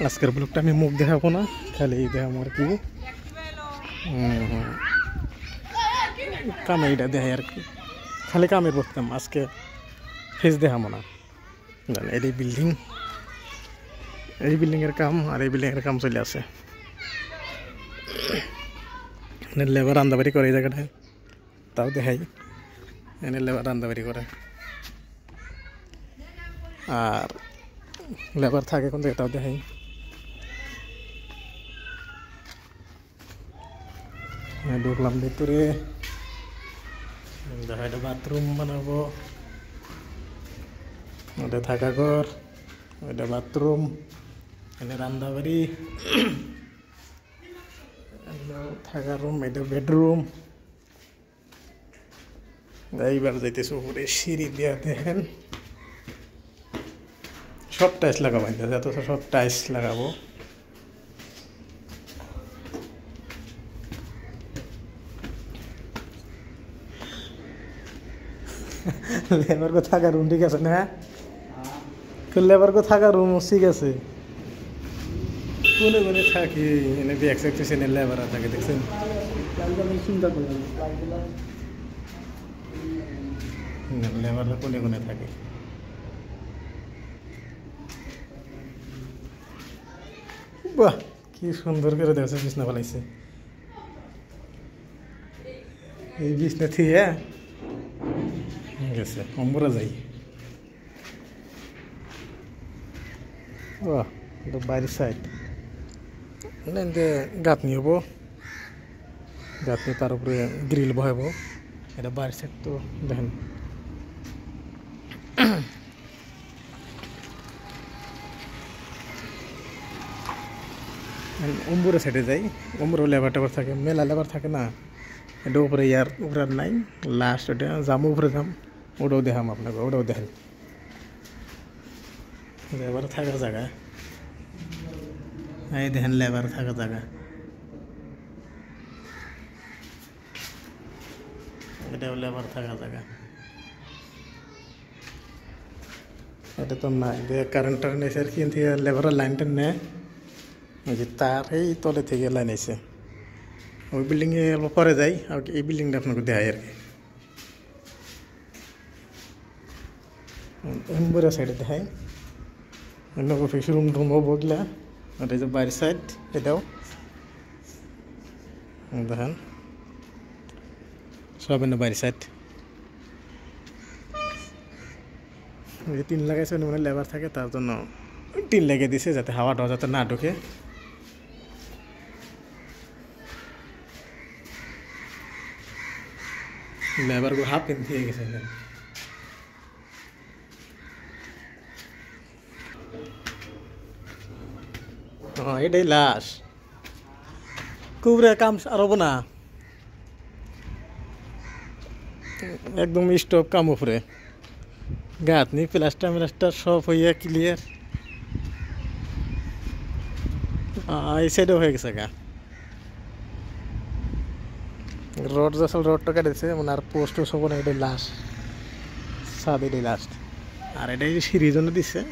আজকের ব্লগটা আমি মুখ দেখাবো না, খালি দেখাবো আর কি কাম এইটা দেখাই আর কি, খালি কামের করতাম। আজকে ফেস দেখাবো না। এই বিল্ডিংয়ের কাম আর এই বিল্ডিংয়ের কাম চলে আছে। লেবার রান্দাবাড়ি করে এই জায়গাটায়, তাও দেখাই। এনে লেবার রান্দাবাড়ি করে আর লেবার থাকে কোন জায়গায়, তাও দেখাই। ঢুকলাম ভিতরে, দেখা এটা বাথরুম বানাবো, ওটা থাকা ঘর, ওইটা বাথরুম, এনে রান্দাবাড়ি, থাকার রুম, এটা বেডরুম। এইবার যাইতেছে উপরে সিঁড়ি দিয়া, দেখেন সব টাইলস লাগাবো, যত সব টাইলস লাগাবো। লেবার কো থাকার রুম ঠিক আছে না? লেবার কো থাকার রুম ঠিক আছে। কোনে কোনে থাকি, এনে ব্যাগ থাকতেছে, এনে লেবাররা থাকে, দেখছেন? লেবাররা কোনে কোনে থাকে। বাহ, কি সুন্দর করে দেখছে বিছনা ফেলাইছে। এই বিছনা থেকে গেছে অম্বরা যাই। বাহ, এটা বাইরের সাইড, গাঁথনি হবো, গাঁথনি তার উপরে গ্রিল বহাবো। এটা বাইরের সাইড তো দেখেন। অম্বুরের সাইডে যাই, অম্বুরে লেবার টেবার থাকে, মেলা লেবার থাকে না। এটা উপরে উপরে আর নাই, লাস্ট ওটা যাম, উপরে যাম, ওটাও দেখাম আপনাকে, ওটাও দেখেন। লেবার থাকার জায়গা, এই দেখেন লেবার থাকার জায়গা। এটাও লেবার থাকার জায়গা। এটা তো নাই, কারেন্ট টারেন্ট এসে আর কি, লেবারের লাইন টাইন নেয়, যে তার এই তলে থেকে লাইন এসে ওই বিল্ডিংয়ে অল্প পরে যাই। আর এই বিল্ডিংটা আপনাকে দেখাই আর কি, এম্বুরা সাইডে দেখাই। অন্য অফিস রুম টুম হবো গিলা। আর এই যে বাইরের সাইড, এটাও দেখেন সব এনে বাইরের সাইড। টিন লাগাইছে, মানে লেবার থাকে, তার জন্য টিন লাগিয়ে দিছে যাতে হাওয়া টাওয়া যাতে না ঢোকে। লেবার গো হাফ কিনতে গেছে। এটাই লাশ, কুবরে কাম আর হবো না, একদম স্টপ কাম উপরে। গাঁথনি প্লাস্টার মিলাস্টার সব হইয়া ক্লিয়ার। এই সাইডেও হয়ে গেছে গা, রড আসল রডটা কাটেছে, মানে আর পোস্ট সব না। এটাই লাস্ট সাদ, এটাই লাস্ট। আর এটাই সিঁড়ির জন্য দিচ্ছে।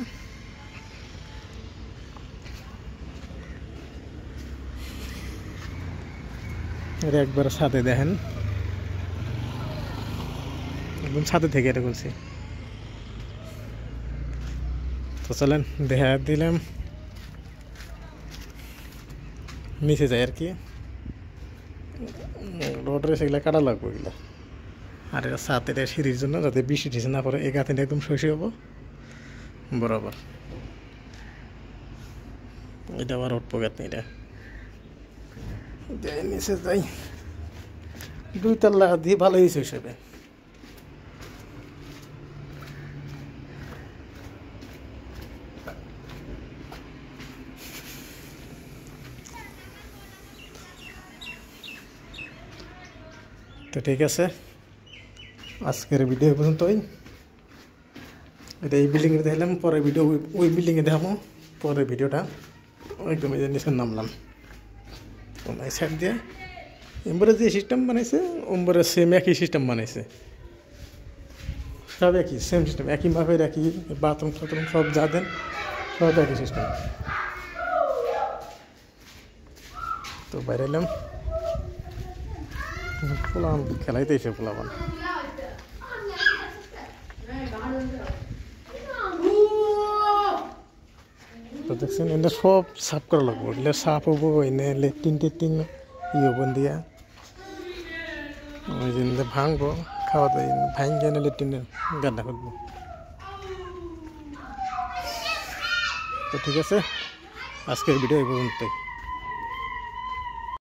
এটা একবার ছাদে দেখেন, একদম ছাদে থেকে এটা বলছি। তো চলেন দেখা দিলাম, নিচে যায় আর কি। রোডের সেগুলো কাটা লাগবে এগুলো। আর এটা ছাদ, এটা সিঁড়ির জন্য, যাতে বৃষ্টি টিসে না পড়ে। এই গাঁথনিটা একদম সইসে হবো বরাবর। এটা আবার উঠবো গাঁথনিটা, নিচে যাই। 2 তলা দিয়ে ভালো হয়েছে হিসেবে। তো ঠিক আছে, আজকের ভিডিও পর্যন্তই। এটা এই বিল্ডিংয়ে দেখলাম, পরের ভিডিও ওই বিল্ডিংয়ে দেখাবো। পরের ভিডিওটা একদম এই যে নিচে নামলাম, এই সাইড দিয়ে এম্বুরে যে সিস্টেম বানাইছে, ওম্বরে সেম একই সিস্টেম বানাইছে, সব একই সেম সিস্টেম, একই মাপের, একই বাথরুম টাথরুম সব যা দেন সব একই সিস্টেম। তো বাইরে এলাম পোলাপান খেলাইতে এসে পোলাপান তো দেখছেন এনে সব সাফ করা লাগবো এগুলো সাফ হবো এনে লেট্রিন টেট্রিন হবেন দিয়া ওই যে ভাঙবো খাওয়া দাওয়া ভাঙ গেলে লেট্রিনের গাড্ডা করবো তো ঠিক আছে আজকের ভিডিও এই পর্যন্তই